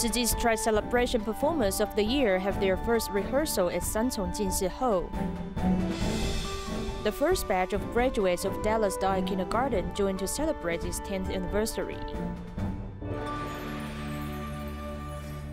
Tzu Chi's Tri-Celebration Performers of the Year have their first rehearsal at Sanchong Jing Si Hall. The first batch of graduates of Dallas DaAi Kindergarten joined to celebrate its 10th anniversary.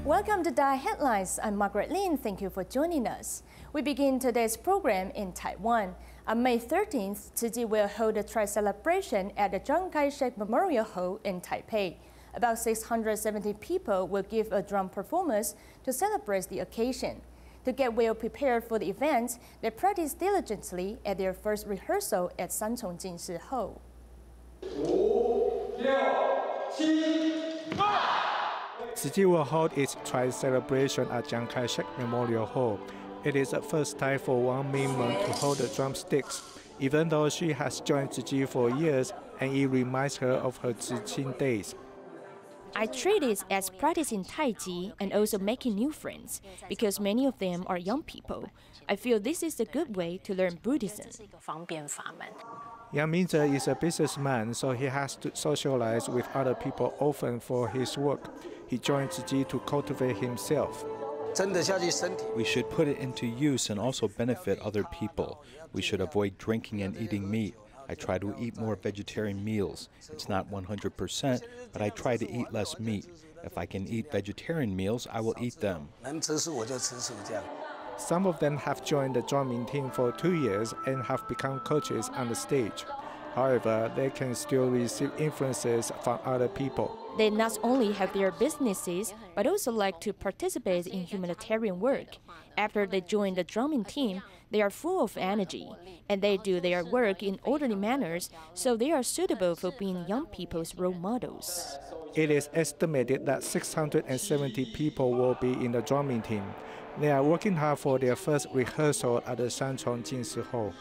Welcome to DaAi Headlines. I'm Margaret Lin. Thank you for joining us. We begin today's program in Taiwan. On May 13th, Tzu Chi will hold a Tri-Celebration at the Chiang Kai-shek Memorial Hall in Taipei. About 670 people will give a drum performance to celebrate the occasion. To get well prepared for the event, they practice diligently at their first rehearsal at Sanchong Jing Si Hall. 5、6、7、8 Tzu Chi will hold its Tri-Celebration at Chiang Kai-shek Memorial Hall. It is the first time for one member to hold the drumsticks, even though she has joined Tzu Chi for years and it reminds her of her Tzu Chi days. I treat it as practicing Tai Chi and also making new friends, because many of them are young people. I feel this is a good way to learn Buddhism. Yang Mingzhe is a businessman, so he has to socialize with other people often for his work. He joined Tzu Chi to cultivate himself. We should put it into use and also benefit other people. We should avoid drinking and eating meat. I try to eat more vegetarian meals. It's not 100%, but I try to eat less meat. If I can eat vegetarian meals, I will eat them. Some of them have joined the drumming team for 2 years and have become coaches on the stage. However, they can still receive influences from other people. They not only have their businesses, but also like to participate in humanitarian work. After they join the drumming team, they are full of energy, and they do their work in orderly manners, so they are suitable for being young people's role models. It is estimated that 670 people will be in the drumming team. They are working hard for their first rehearsal at the Sanchong Jing Si Hall.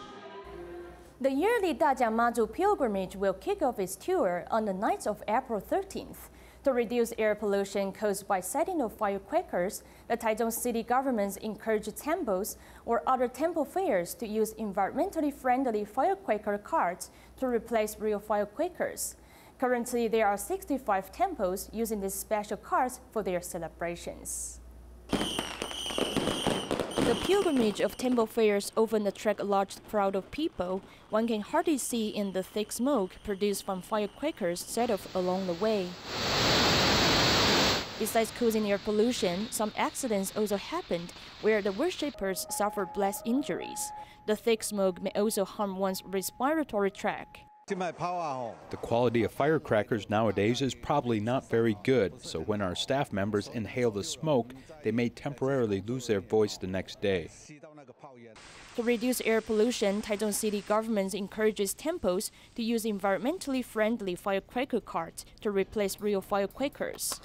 The yearly Dajiang pilgrimage will kick off its tour on the night of April 13th. To reduce air pollution caused by setting of firecrackers, the Taichung city government encouraged temples or other temple fairs to use environmentally friendly firecracker carts to replace real firecrackers. Currently, there are 65 temples using these special carts for their celebrations. The pilgrimage of temple fairs often attract a large crowd of people. One can hardly see in the thick smoke produced from firecrackers set off along the way. Besides causing air pollution, some accidents also happened where the worshippers suffered blast injuries. The thick smoke may also harm one's respiratory tract. The quality of firecrackers nowadays is probably not very good, so when our staff members inhale the smoke, they may temporarily lose their voice the next day. To reduce air pollution, Taichung city government encourages temples to use environmentally friendly firecracker carts to replace real firecrackers.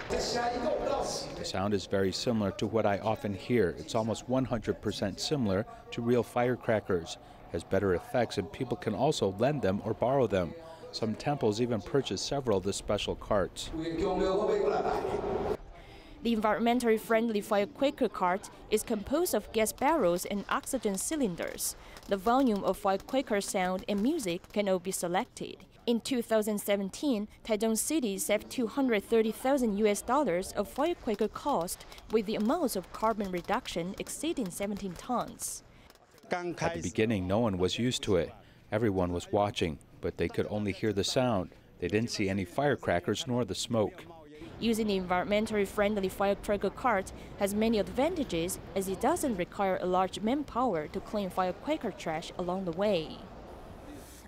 The sound is very similar to what I often hear. It's almost 100% similar to real firecrackers. It has better effects, and people can also lend them or borrow them. Some temples even purchase several of the special carts. The environmentally friendly firecracker cart is composed of gas barrels and oxygen cylinders. The volume of firecracker sound and music can all be selected. In 2017, Taichung City saved $230,000 of firecracker cost, with the amounts of carbon reduction exceeding 17 tons. At the beginning, no one was used to it. Everyone was watching, but they could only hear the sound. They didn't see any firecrackers nor the smoke. Using the environmentally friendly firecracker cart has many advantages, as it doesn't require a large manpower to clean firecracker trash along the way.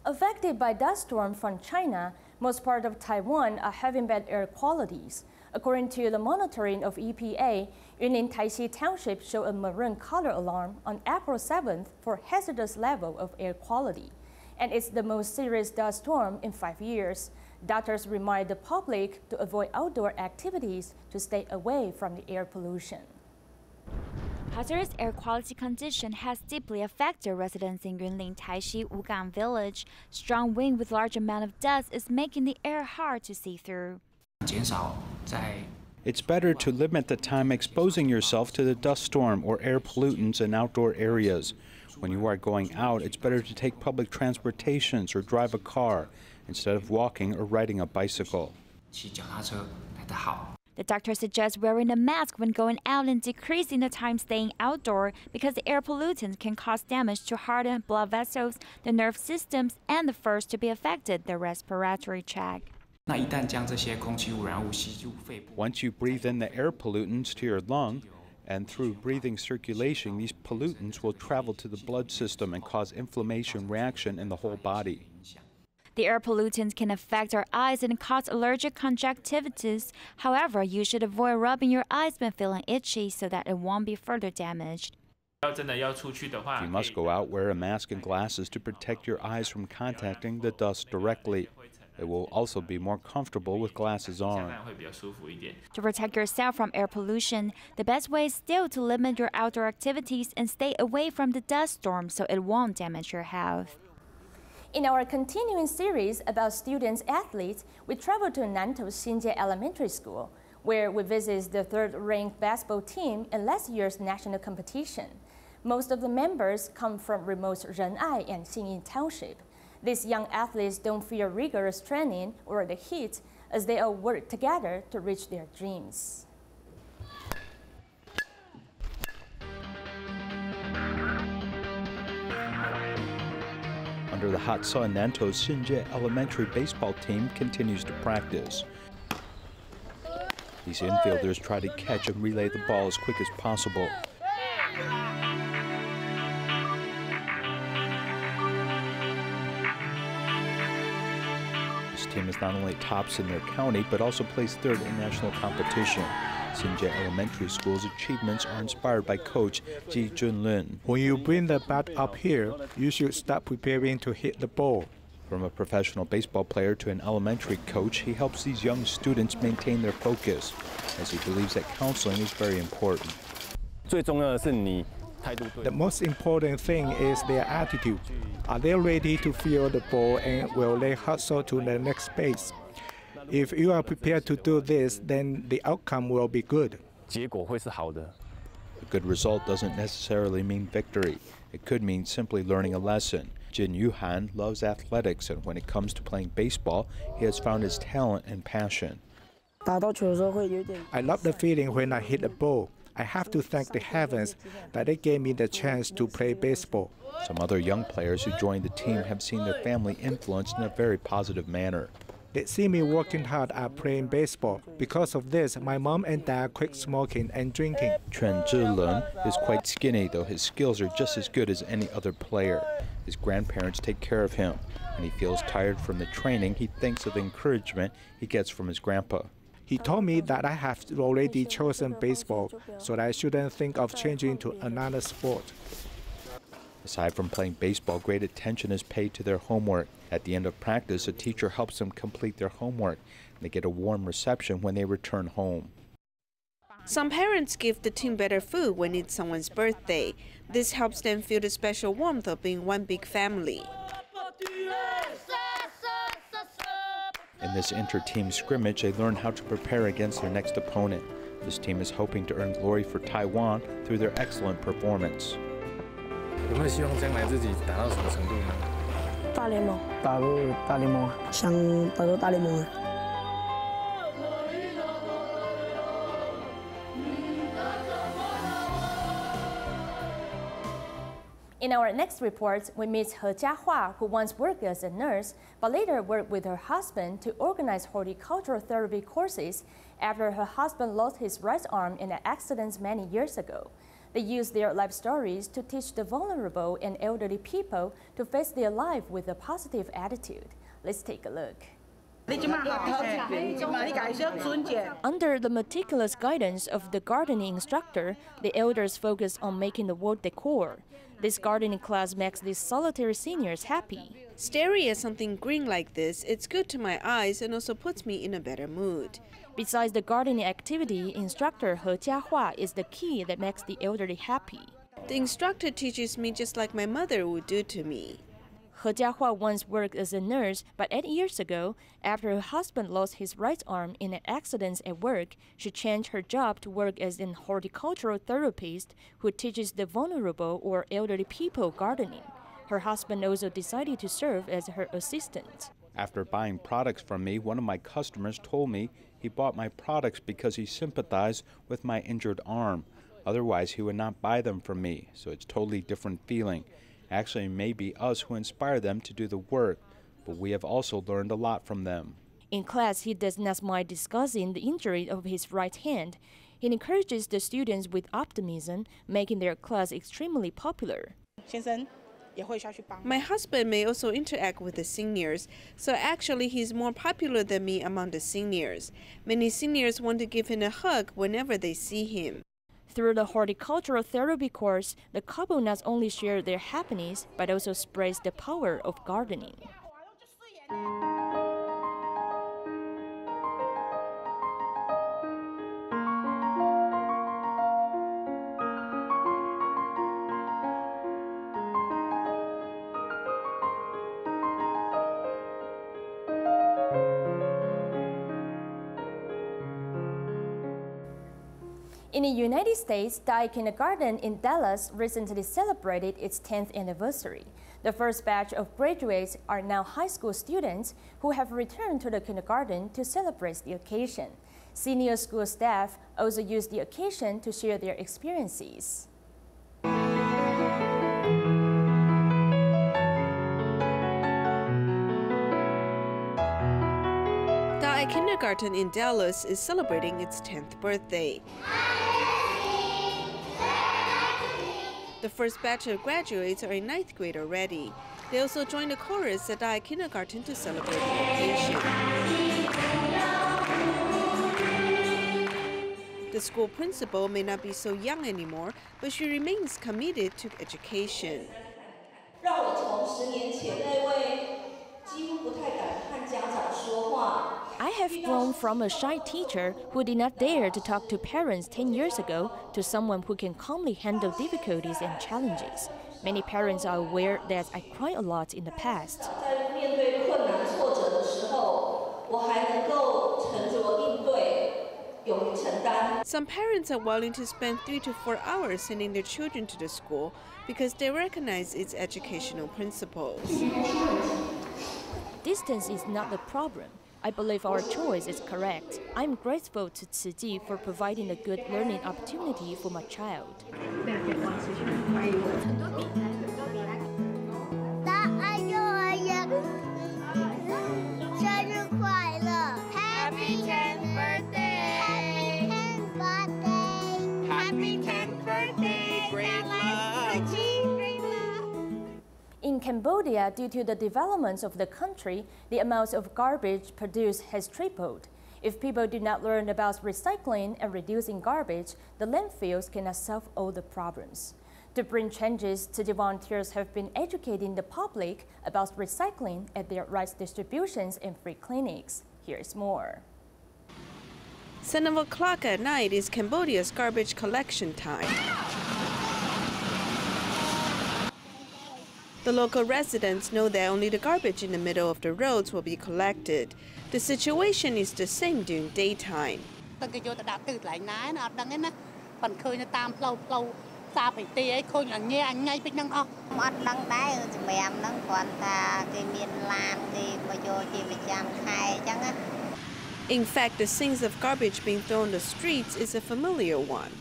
Affected by dust storm from China, most parts of Taiwan are having bad air qualities. According to the monitoring of EPA, Yunlin Taixi Township showed a maroon color alarm on April 7th for hazardous level of air quality. And it's the most serious dust storm in 5 years. Doctors remind the public to avoid outdoor activities to stay away from the air pollution. Hazardous air quality condition has deeply affected residents in Yunlin Taishi Wugang village. Strong wind with large amount of dust is making the air hard to see through. It's better to limit the time exposing yourself to the dust storm or air pollutants in outdoor areas. When you are going out, it's better to take public transportations or drive a car instead of walking or riding a bicycle. 骑脚踏车来得好。 The doctor suggests wearing a mask when going out and decreasing the time staying outdoor because the air pollutants can cause damage to heart and blood vessels, the nerve systems, and the first to be affected, the respiratory tract. 那一旦将这些空气污染物吸入肺部 Once you breathe in the air pollutants to your lung, and through breathing circulation, these pollutants will travel to the blood system and cause inflammation reaction in the whole body. The air pollutants can affect our eyes and cause allergic conjunctivitis. However, you should avoid rubbing your eyes when feeling itchy so that it won't be further damaged. If you must go out, wear a mask and glasses to protect your eyes from contacting the dust directly. It will also be more comfortable with glasses on. To protect yourself from air pollution, the best way is still to limit your outdoor activities and stay away from the dust storm so it won't damage your health. In our continuing series about students athletes, we travel to Nantou Xinjie Elementary School, where we visit the third-ranked basketball team in last year's national competition. Most of the members come from remote Ren'ai and Xinyin Township. These young athletes don't fear rigorous training or the heat, as they all work together to reach their dreams. Under the hot sun, Nantou's Xinjie Elementary baseball team continues to practice. These infielders try to catch and relay the ball as quick as possible. This team is not only tops in their county, but also placed third in national competition. Xinjie Elementary School's achievements are inspired by coach Ji Junlun. When you bring the bat up here, you should start preparing to hit the ball. From a professional baseball player to an elementary coach, he helps these young students maintain their focus, as he believes that counseling is very important. The most important thing is their attitude. Are they ready to feel the ball and will they hustle to the next base? If you are prepared to do this, then the outcome will be good. A good result doesn't necessarily mean victory. It could mean simply learning a lesson. Jin Yuhan loves athletics, and when it comes to playing baseball, he has found his talent and passion. I love the feeling when I hit the ball. I have to thank the heavens that they gave me the chance to play baseball. Some other young players who joined the team have seen their family influenced in a very positive manner. They see me working hard at playing baseball. Because of this, my mom and dad quit smoking and drinking. Chen Zhilun is quite skinny, though his skills are just as good as any other player. His grandparents take care of him. When he feels tired from the training, he thinks of the encouragement he gets from his grandpa. He told me that I have already chosen baseball, so that I shouldn't think of changing to another sport. Aside from playing baseball, great attention is paid to their homework. At the end of practice, a teacher helps them complete their homework, and they get a warm reception when they return home. Some parents give the team better food when it's someone's birthday. This helps them feel the special warmth of being one big family. In this inter-team scrimmage, they learn how to prepare against their next opponent. This team is hoping to earn glory for Taiwan through their excellent performance. 有没有希望将来自己达到什么程度呢？大联盟，打入大联盟，想打入大联盟。 In our next report, we meet He Jiahua, who once worked as a nurse, but later worked with her husband to organize horticultural therapy courses after her husband lost his right arm in an accident many years ago. They use their life stories to teach the vulnerable and elderly people to face their life with a positive attitude. Let's take a look. Under the meticulous guidance of the gardening instructor, the elders focus on making the wall decor. This gardening class makes these solitary seniors happy. Staring at something green like this, it's good to my eyes and also puts me in a better mood. Besides the gardening activity, instructor He Jiahua is the key that makes the elderly happy. The instructor teaches me just like my mother would do to me. He Jiahua once worked as a nurse, but 8 years ago, after her husband lost his right arm in an accident at work, she changed her job to work as an horticultural therapist who teaches the vulnerable or elderly people gardening. Her husband also decided to serve as her assistant. After buying products from me, one of my customers told me he bought my products because he sympathized with my injured arm. Otherwise, he would not buy them from me, so it's a totally different feeling. Actually, it may be us who inspire them to do the work, but we have also learned a lot from them. In class, he does not mind discussing the injury of his right hand. He encourages the students with optimism, making their class extremely popular. My husband may also interact with the seniors, so actually he's more popular than me among the seniors. Many seniors want to give him a hug whenever they see him. Through the horticultural therapy course, the couple not only share their happiness, but also spreads the power of gardening. In the United States, DaAi Kindergarten in Dallas recently celebrated its 10th anniversary. The first batch of graduates are now high school students who have returned to the kindergarten to celebrate the occasion. Senior school staff also used the occasion to share their experiences. DaAi Kindergarten in Dallas is celebrating its 10th birthday. The first batch of graduates are in 9th grade already. They also joined the chorus at DaAi Kindergarten to celebrate the occasion. The school principal may not be so young anymore, but she remains committed to education. I have grown from a shy teacher who did not dare to talk to parents 10 years ago to someone who can calmly handle difficulties and challenges. Many parents are aware that I cried a lot in the past. Some parents are willing to spend 3 to 4 hours sending their children to the school because they recognize its educational principles. Distance is not the problem. I believe our choice is correct. I'm grateful to Tzu Chi for providing a good learning opportunity for my child. Happy 10th birthday! Happy 10th birthday! Great love! In Cambodia, due to the developments of the country, the amount of garbage produced has tripled. If people do not learn about recycling and reducing garbage, the landfills cannot solve all the problems. To bring changes, the volunteers have been educating the public about recycling at their rice distributions and free clinics. Here's more. 7 o'clock at night is Cambodia's garbage collection time. The local residents know that only the garbage in the middle of the roads will be collected. The situation is the same during daytime. In fact, the scenes of garbage being thrown on the streets is a familiar one.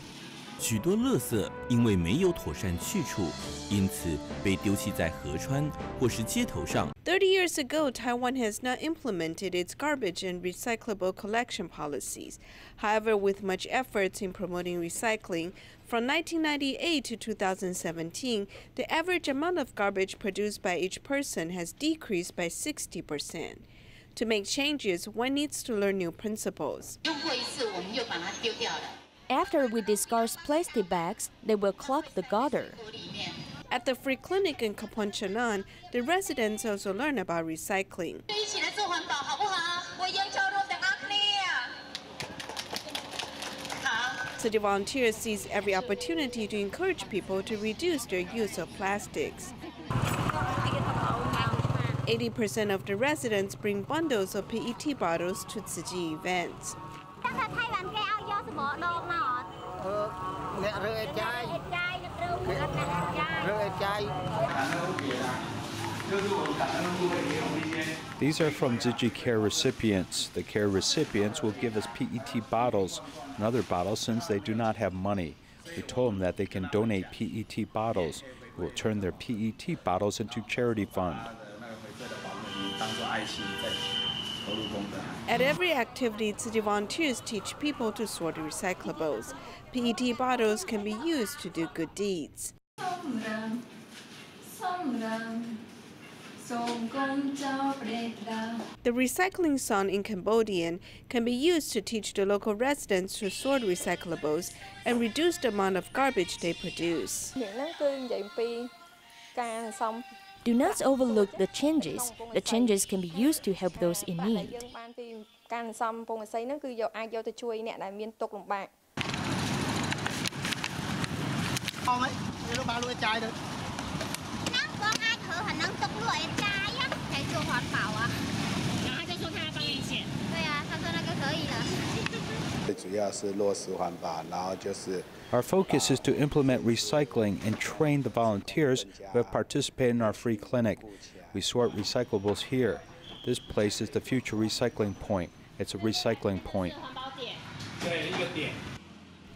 许多垃圾因为没有妥善去处，因此被丢弃在河川或是街头上。30 years ago, Taiwan has not implemented its garbage and recyclable collection policies. However, with much efforts in promoting recycling, from 1998 to 2017, the average amount of garbage produced by each person has decreased by 60%. To make changes, one needs to learn new principles. After we discard plastic bags, they will clog the gutter. At the free clinic in Kampong Chanan, the residents also learn about recycling. So the volunteers seize every opportunity to encourage people to reduce their use of plastics. 80% of the residents bring bundles of PET bottles to Tzu Chi events. These are from Tzu Chi care recipients. The care recipients will give us PET bottles and other bottles since they do not have money. We told them that they can donate PET bottles. We will turn their PET bottles into charity fund. At every activity, Tzu Chi volunteers teach people to sort recyclables. PET bottles can be used to do good deeds. The recycling song in Cambodian can be used to teach the local residents to sort recyclables and reduce the amount of garbage they produce. Do not overlook the changes. The changes can be used to help those in need. Our focus is to implement recycling and train the volunteers who have participated in our free clinic. We sort recyclables here. This place is the future recycling point. It's a recycling point.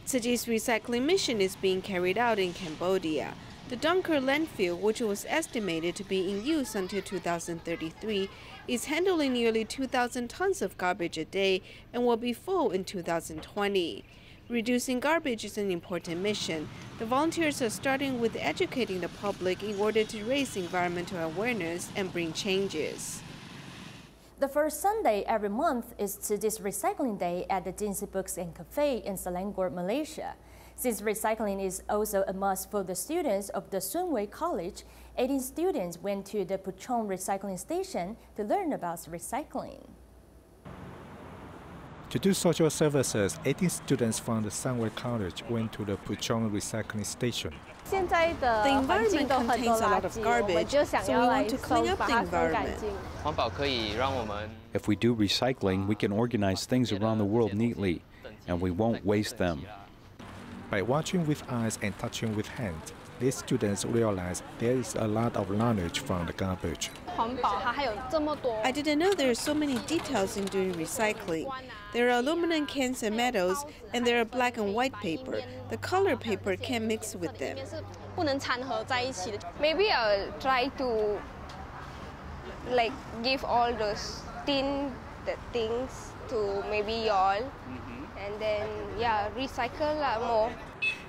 Tzu Chi's recycling mission is being carried out in Cambodia. The Dunker landfill, which was estimated to be in use until 2033, is handling nearly 2,000 tons of garbage a day and will be full in 2020. Reducing garbage is an important mission. The volunteers are starting with educating the public in order to raise environmental awareness and bring changes. The first Sunday every month is Tzu Chi's Recycling Day at the Jing Si Books and Cafe in Selangor, Malaysia. Since recycling is also a must for the students of the Sun Wei College, 18 students went to the Puchong recycling station to learn about recycling. To do social services, 18 students from the Sun Wei College went to the Puchong recycling station. The environment contains a lot of garbage, so we want to clean up the environment. If we do recycling, we can organize things around the world neatly, and we won't waste them. By watching with eyes and touching with hands, these students realize there is a lot of knowledge from the garbage. I didn't know there are so many details in doing recycling. There are aluminum cans and metals, and there are black and white paper. The color paper can't mix with them. Maybe I'll try to give all those things to maybe y'all, and then recycle more.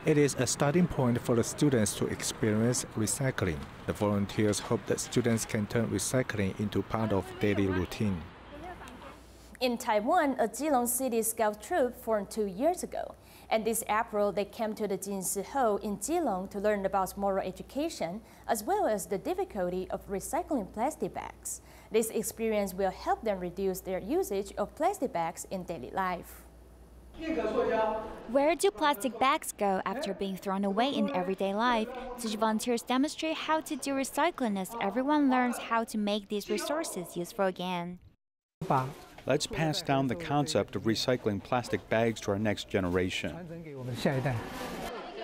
It is a starting point for the students to experience recycling. The volunteers hope that students can turn recycling into part of daily routine. In Taiwan, a Keelung City Scout troop formed 2 years ago. And this April, they came to the Jing Si Hall in Keelung to learn about moral education, as well as the difficulty of recycling plastic bags. This experience will help them reduce their usage of plastic bags in daily life. Where do plastic bags go after being thrown away in everyday life? Tzu Chi volunteers demonstrate how to do recycling as everyone learns how to make these resources useful again. Let's pass down the concept of recycling plastic bags to our next generation.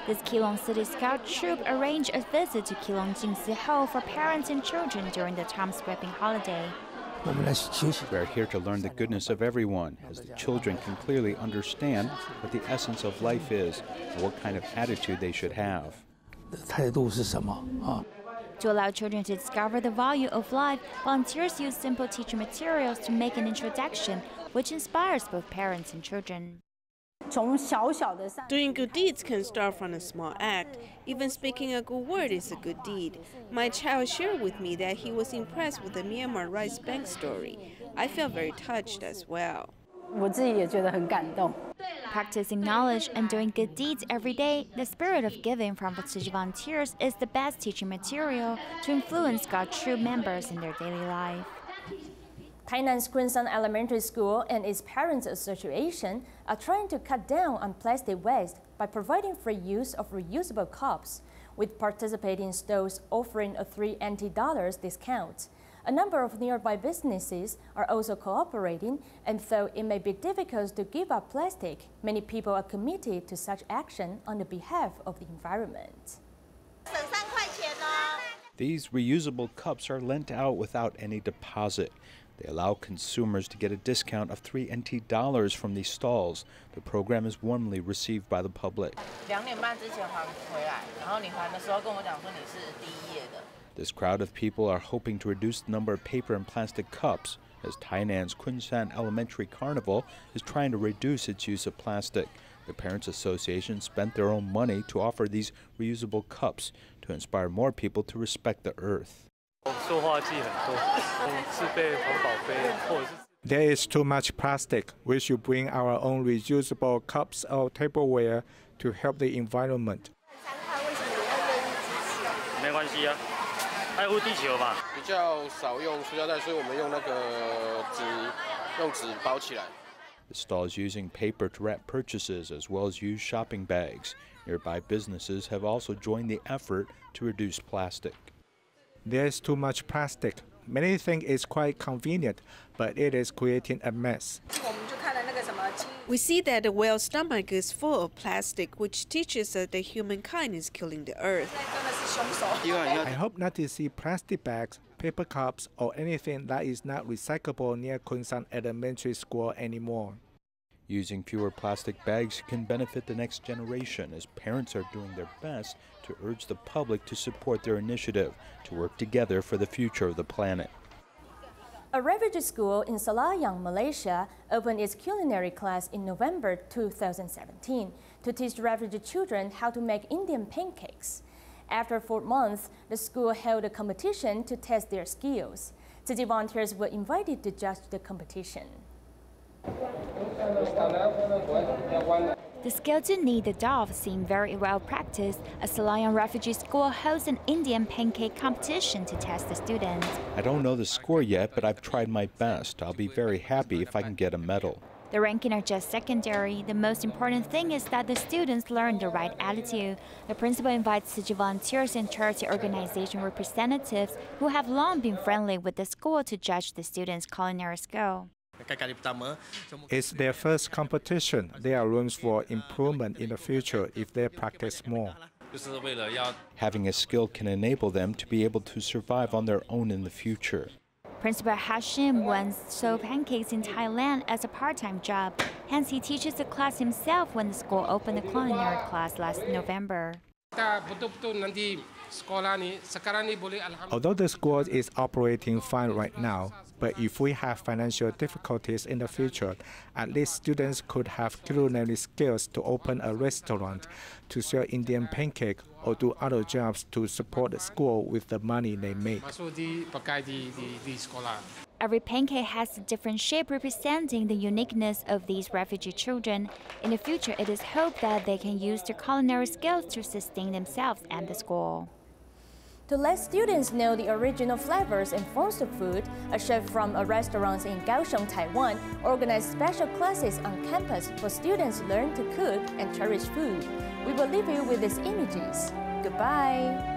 This Keelung City Scout troop arranged a visit to Sanchong Jing Si Hall for parents and children during the time-sweeping holiday. We are here to learn the goodness of everyone, as the children can clearly understand what the essence of life is and what kind of attitude they should have. To allow children to discover the value of life, volunteers use simple teaching materials to make an introduction, which inspires both parents and children. Doing good deeds can start from a small act. Even speaking a good word is a good deed. My child shared with me that he was impressed with the Myanmar Rice Bank story. I felt very touched as well. Practicing knowledge and doing good deeds every day, the spirit of giving from the Tzu Chi volunteers is the best teaching material to influence Scout troop members in their daily life. Tainan's Queenson Elementary School and its Parents Association are trying to cut down on plastic waste by providing free use of reusable cups, with participating stores offering a $3 NT discount. A number of nearby businesses are also cooperating, and though it may be difficult to give up plastic, many people are committed to such action on the behalf of the environment. These reusable cups are lent out without any deposit. They allow consumers to get a discount of 3 NT dollars from these stalls. The program is warmly received by the public. This crowd of people are hoping to reduce the number of paper and plastic cups, as Tainan's Kunshan Elementary Carnival is trying to reduce its use of plastic. The Parents Association spent their own money to offer these reusable cups to inspire more people to respect the earth. There is too much plastic. We should bring our own reusable cups or tableware to help the environment. 没关系啊，爱护地球嘛。比较少用塑料袋，所以我们用纸包起来。 The stall is using paper to wrap purchases as well as used shopping bags. Nearby businesses have also joined the effort to reduce plastic. There is too much plastic. Many think it's quite convenient, but it is creating a mess. We see that the whale's stomach is full of plastic, which teaches us that humankind is killing the earth. I hope not to see plastic bags, paper cups, or anything that is not recyclable near Kunshan Elementary School anymore. Using fewer plastic bags can benefit the next generation, as parents are doing their best to urge the public to support their initiative to work together for the future of the planet. A refugee school in Selayang, Malaysia, opened its culinary class in November 2017 to teach refugee children how to make Indian pancakes. After 4 months, the school held a competition to test their skills. Tzu Chi volunteers were invited to judge the competition. The skill to knead the dough seemed very well practiced. A Selayang refugee school hosts an Indian pancake competition to test the students. I don't know the score yet, but I've tried my best. I'll be very happy if I can get a medal. The ranking are just secondary. The most important thing is that the students learn the right attitude. The principal invites Tzu Chi volunteers and charity organization representatives who have long been friendly with the school to judge the students' culinary skill. It's their first competition. There are rooms for improvement in the future if they practice more. Having a skill can enable them to be able to survive on their own in the future. Principal Hashim once sold pancakes in Thailand as a part-time job. Hence, he teaches the class himself when the school opened the culinary class last November. Although the school is operating fine right now, but if we have financial difficulties in the future, at least students could have culinary skills to open a restaurant, to sell Indian pancake, or do other jobs to support the school with the money they make. Every pancake has a different shape representing the uniqueness of these refugee children. In the future, it is hoped that they can use their culinary skills to sustain themselves and the school. To let students know the original flavors and forms of food, a chef from a restaurant in Kaohsiung, Taiwan, organized special classes on campus for students to learn to cook and cherish food. We will leave you with these images. Goodbye.